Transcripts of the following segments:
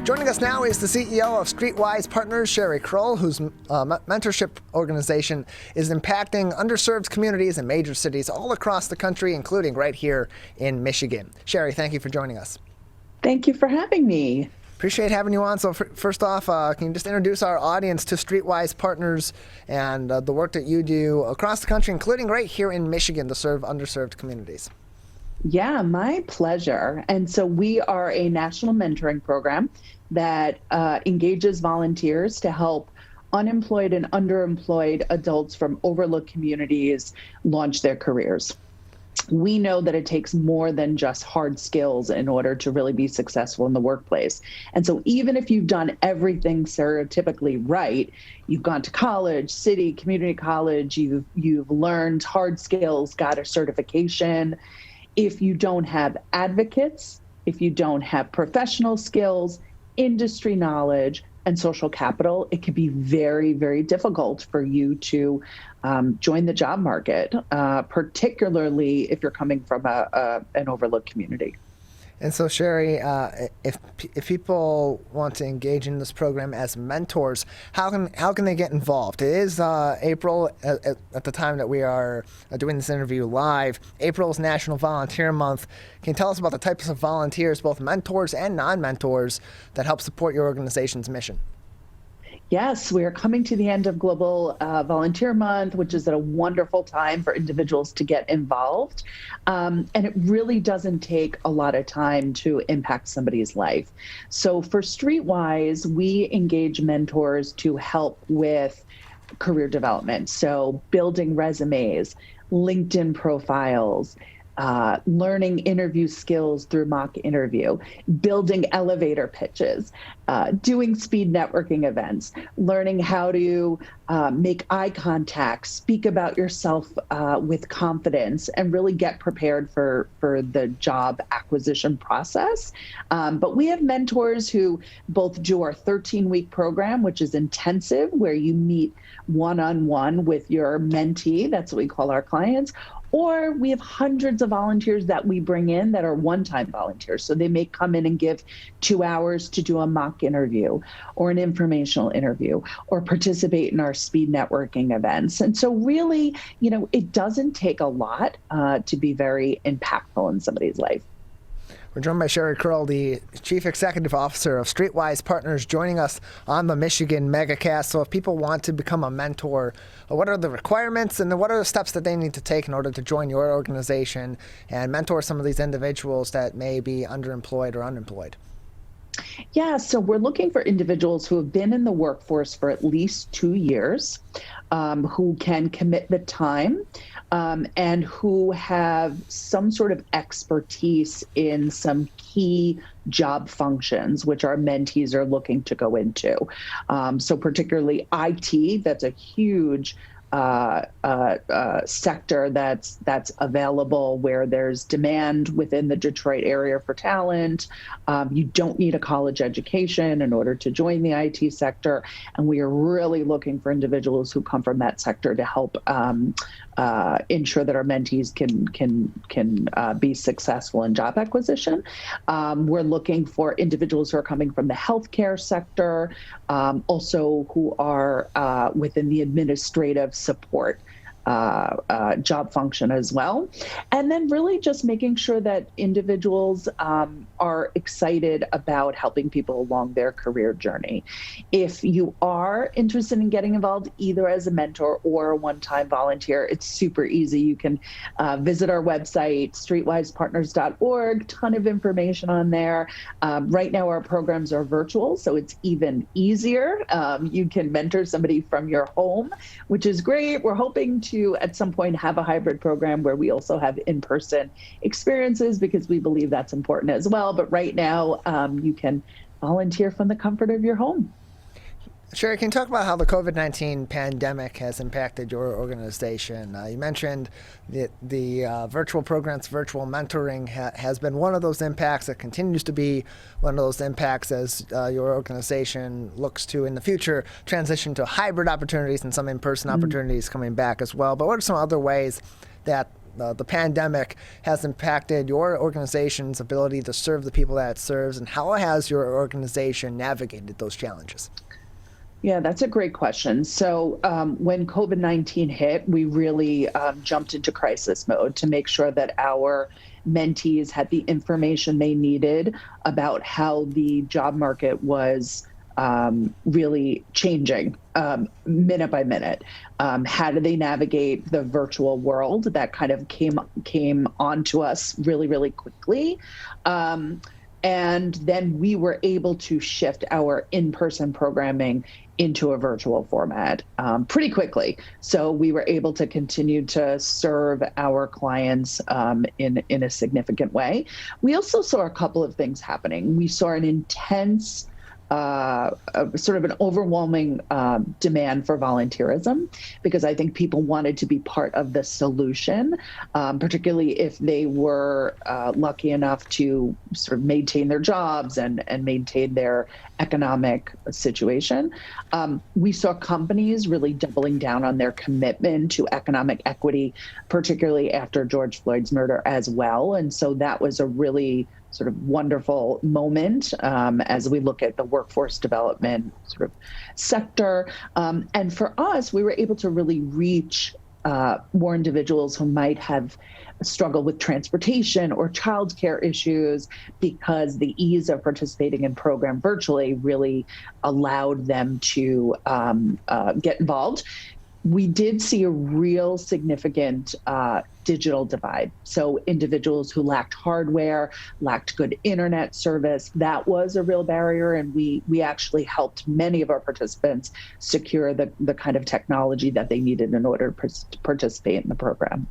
Joining us now is the CEO of StreetWise Partners, Shari Krull, whose mentorship organization is impacting underserved communities in major cities all across the country, including right here in Michigan. Shari, thank you for joining us. Thank you for having me. Appreciate having you on. So first off, can you just introduce our audience to StreetWise Partners and the work that you do across the country, including right here in Michigan, to serve underserved communities? Yeah, my pleasure. And so we are a national mentoring program that engages volunteers to help unemployed and underemployed adults from overlooked communities launch their careers. We know that it takes more than just hard skills in order to really be successful in the workplace. And so even if you've done everything stereotypically right, you've gone to college, city, community college, you've learned hard skills, got a certification. If you don't have advocates, if you don't have professional skills, industry knowledge, and social capital, it can be very, very difficult for you to join the job market, particularly if you're coming from an overlooked community. And so, Shari, if people want to engage in this program as mentors, how can they get involved? It is April at the time that we are doing this interview live. April is National Volunteer Month. Can you tell us about the types of volunteers, both mentors and non-mentors, that help support your organization's mission? Yes, we are coming to the end of Global Volunteer Month, which is a wonderful time for individuals to get involved. And it really doesn't take a lot of time to impact somebody's life. So for StreetWise, we engage mentors to help with career development. So building resumes, LinkedIn profiles, learning interview skills through mock interview, building elevator pitches, doing speed networking events, learning how to make eye contact, speak about yourself with confidence, and really get prepared for the job acquisition process. But we have mentors who both do our 13-week program, which is intensive, where you meet one-on-one with your mentee. That's what we call our clients. Or we have hundreds of volunteers that we bring in that are one-time volunteers. So they may come in and give 2 hours to do a mock interview or an informational interview or participate in our speed networking events. And so really, it doesn't take a lot to be very impactful in somebody's life. We're joined by Shari Krull, the Chief Executive Officer of StreetWise Partners, joining us on the Michigan MegaCast. So if people want to become a mentor, what are the requirements and what are the steps that they need to take in order to join your organization and mentor some of these individuals that may be underemployed or unemployed? Yeah, so we're looking for individuals who have been in the workforce for at least 2 years, who can commit the time, and who have some sort of expertise in some key job functions, which our mentees are looking to go into. So particularly IT, that's a huge sector that's available, where there's demand within the Detroit area for talent. You don't need a college education in order to join the IT sector, and we are really looking for individuals who come from that sector to help ensure that our mentees can be successful in job acquisition. We're looking for individuals who are coming from the healthcare sector, also who are within the administrative support job function as well. And then really just making sure that individuals are excited about helping people along their career journey. If you are interested in getting involved either as a mentor or a one-time volunteer, it's super easy. You can visit our website, streetwisepartners.org, ton of information on there. Right now our programs are virtual, so it's even easier. You can mentor somebody from your home, which is great. We're hoping to at some point have a hybrid program where we also have in-person experiences, because we believe that's important as well. But right now, you can volunteer from the comfort of your home. Shari, can you talk about how the COVID-19 pandemic has impacted your organization? You mentioned the virtual programs, virtual mentoring has been one of those impacts. It continues to be one of those impacts as your organization looks to, in the future, transition to hybrid opportunities and some in-person opportunities coming back as well. But what are some other ways that the pandemic has impacted your organization's ability to serve the people that it serves, and how has your organization navigated those challenges? Yeah, that's a great question. So when COVID-19 hit, we really jumped into crisis mode to make sure that our mentees had the information they needed about how the job market was really changing minute by minute. How do they navigate the virtual world that kind of came onto us really, really quickly? And then we were able to shift our in-person programming into a virtual format pretty quickly. So we were able to continue to serve our clients in a significant way. We also saw a couple of things happening. We saw an intense sort of an overwhelming demand for volunteerism, because I think people wanted to be part of the solution, particularly if they were lucky enough to sort of maintain their jobs and maintain their economic situation. We saw companies really doubling down on their commitment to economic equity, particularly after George Floyd's murder as well. And so that was a really sort of wonderful moment as we look at the workforce development sort of sector. And for us, we were able to really reach more individuals who might have struggled with transportation or childcare issues, because the ease of participating in program virtually really allowed them to get involved. We did see a real significant digital divide. So individuals who lacked hardware, lacked good internet service, that was a real barrier. And we actually helped many of our participants secure the kind of technology that they needed in order to participate in the program.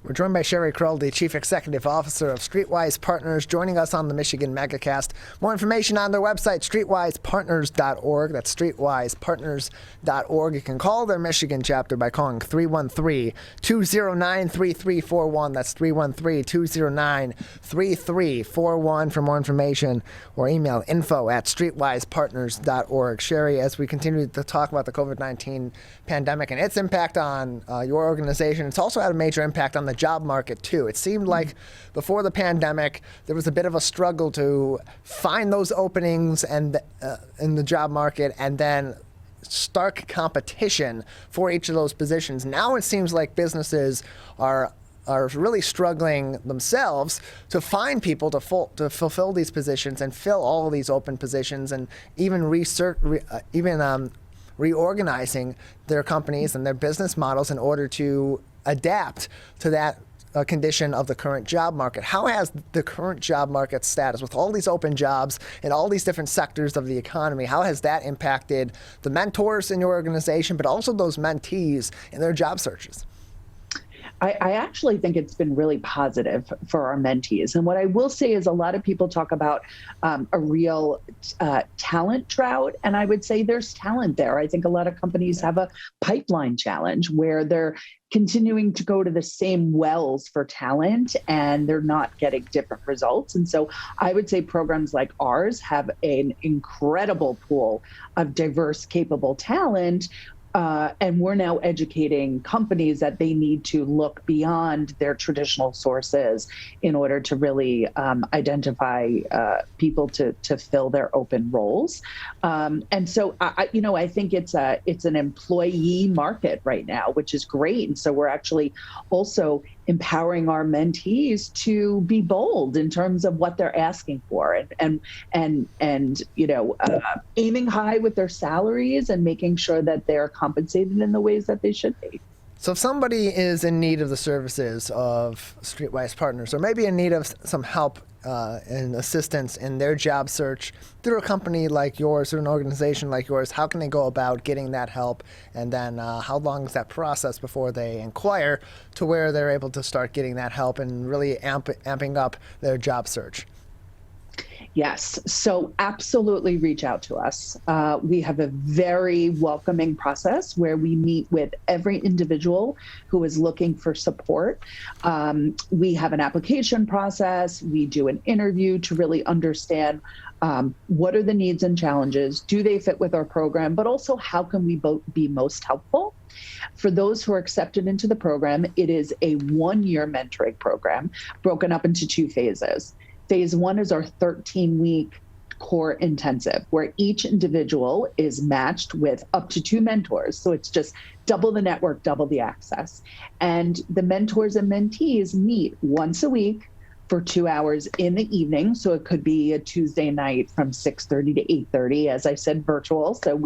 We're joined by Shari Krull, the Chief Executive Officer of StreetWise Partners, joining us on the Michigan MegaCast. More information on their website, streetwisepartners.org. That's streetwisepartners.org. You can call their Michigan chapter by calling 313-209-3341. That's 313-209-3341 for more information, or email info@streetwisepartners.org. Shari, as we continue to talk about the COVID-19 pandemic and its impact on your organization, it's also had a major impact on the job market too. It seemed like before the pandemic, there was a bit of a struggle to find those openings and in the job market, and then stark competition for each of those positions. Now it seems like businesses are really struggling themselves to find people to fulfill these positions and fill all of these open positions, and even reorganizing their companies and their business models in order to adapt to that condition of the current job market. How has the current job market status, with all these open jobs in all these different sectors of the economy, how has that impacted the mentors in your organization, but also those mentees in their job searches? I actually think it's been really positive for our mentees. And what I will say is, a lot of people talk about a real talent drought, and I would say there's talent there. I think a lot of companies have a pipeline challenge where they're continuing to go to the same wells for talent and they're not getting different results. And so I would say programs like ours have an incredible pool of diverse, capable talent. And we're now educating companies that they need to look beyond their traditional sources in order to really identify people to fill their open roles. And so, I think it's an employee market right now, which is great. And so we're actually also empowering our mentees to be bold in terms of what they're asking for, and aiming high with their salaries and making sure that they're compensated in the ways that they should be. So if somebody is in need of the services of StreetWise Partners, or maybe in need of some help and assistance in their job search through a company like yours or an organization like yours, how can they go about getting that help? And then how long is that process before they inquire to where they're able to start getting that help and really amping up their job search? Yes. So absolutely reach out to us. We have a very welcoming process where we meet with every individual who is looking for support. We have an application process. We do an interview to really understand what are the needs and challenges? Do they fit with our program? But also, how can we be most helpful? For those who are accepted into the program, it is a 1-year mentoring program broken up into 2 phases. Phase 1 is our 13-week core intensive, where each individual is matched with up to 2 mentors. So it's just double the network, double the access. And the mentors and mentees meet once a week for 2 hours in the evening. So it could be a Tuesday night from 6:30 to 8:30, as I said, virtual. So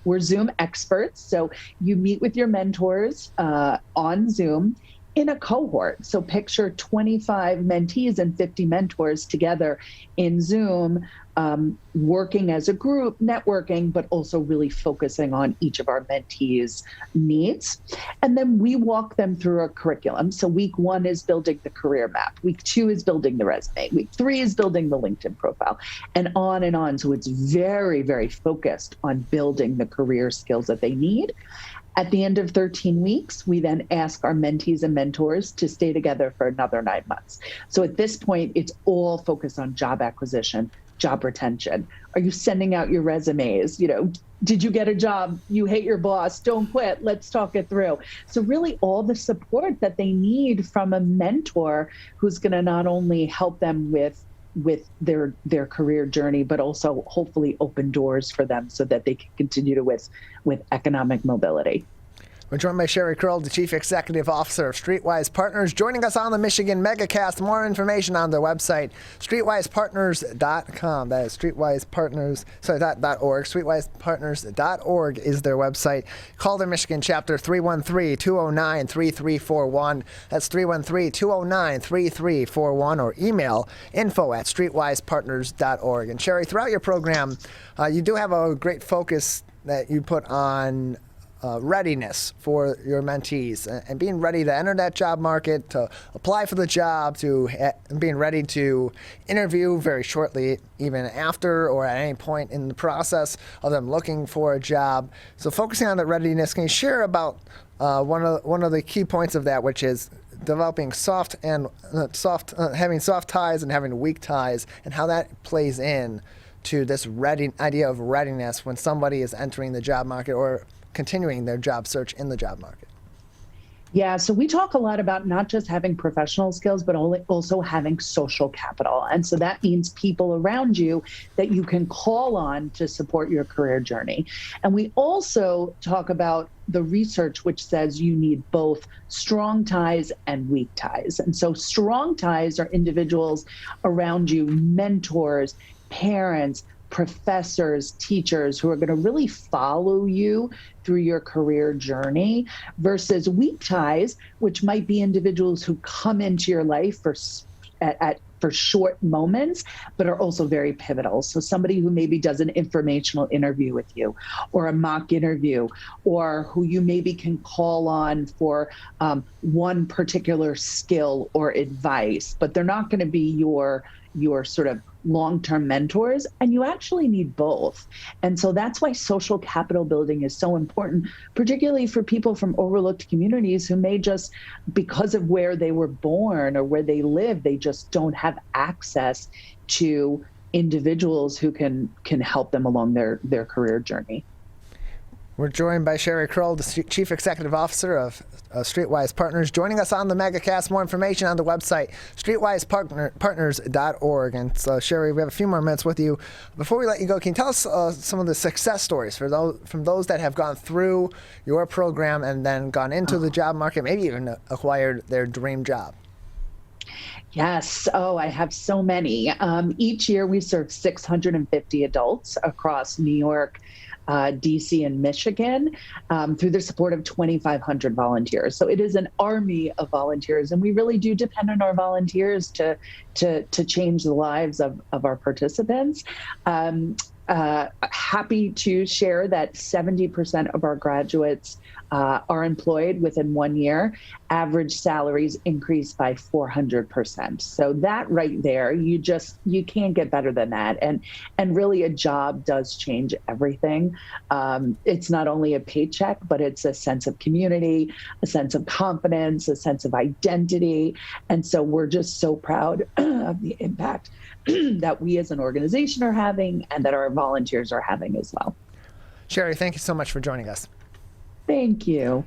we're Zoom experts. So you meet with your mentors on Zoom in a cohort. So picture 25 mentees and 50 mentors together in Zoom, working as a group, networking, but also really focusing on each of our mentees' needs. And then we walk them through a curriculum. So week 1 is building the career map. Week 2 is building the resume. Week 3 is building the LinkedIn profile, and on and on. So it's very, very focused on building the career skills that they need. At the end of 13 weeks, we then ask our mentees and mentors to stay together for another 9 months. So at this point, it's all focused on job acquisition, job retention. Are you sending out your resumes? Did you get a job? You hate your boss? Don't quit. Let's talk it through. So really all the support that they need from a mentor who's going to not only help them with their career journey, but also hopefully open doors for them so that they can continue with economic mobility. We're joined by Shari Krull, the Chief Executive Officer of StreetWise Partners, joining us on the Michigan Megacast. More information on their website, streetwisepartners.com. That is streetwisepartners, .org. Streetwisepartners.org is their website. Call their Michigan chapter, 313-209-3341. That's 313-209-3341, or email info@streetwisepartners.org. And Shari, throughout your program, you do have a great focus that you put on readiness for your mentees and being ready to enter that job market, to apply for the job, to being ready to interview very shortly, even after or at any point in the process of them looking for a job. So focusing on that readiness, can you share about one of the key points of that, which is developing having soft ties and having weak ties, and how that plays in to this idea of readiness when somebody is entering the job market or continuing their job search in the job market? Yeah, so we talk a lot about not just having professional skills, but also having social capital. And so that means people around you that you can call on to support your career journey. And we also talk about the research, which says you need both strong ties and weak ties. And so strong ties are individuals around you, mentors, parents, professors, teachers who are going to really follow you through your career journey, versus weak ties, which might be individuals who come into your life for short moments, but are also very pivotal. So somebody who maybe does an informational interview with you, or a mock interview, or who you maybe can call on for one particular skill or advice, but they're not going to be your sort of long-term mentors, and you actually need both. And so that's why social capital building is so important, particularly for people from overlooked communities who may just, because of where they were born or where they live, they just don't have access to individuals who can help them along their career journey. We're joined by Shari Krull, the Chief Executive Officer of StreetWise Partners, joining us on the Megacast. More information on the website, streetwisepartners.org. And so, Shari, we have a few more minutes with you. Before we let you go, can you tell us some of the success stories from those that have gone through your program and then gone into the job market, maybe even acquired their dream job? Yes. Oh, I have so many. Each year we serve 650 adults across New York, DC, and Michigan through the support of 2,500 volunteers. So it is an army of volunteers, and we really do depend on our volunteers to change the lives of our participants. Happy to share that 70% of our graduates are employed within 1 year average salaries increased by 400%. So that right there, you can't get better than that. And really a job does change everything. It's not only a paycheck, but it's a sense of community, a sense of confidence, a sense of identity. And so we're just so proud of the impact that we as an organization are having and that our volunteers are having as well. Shari, thank you so much for joining us. Thank you.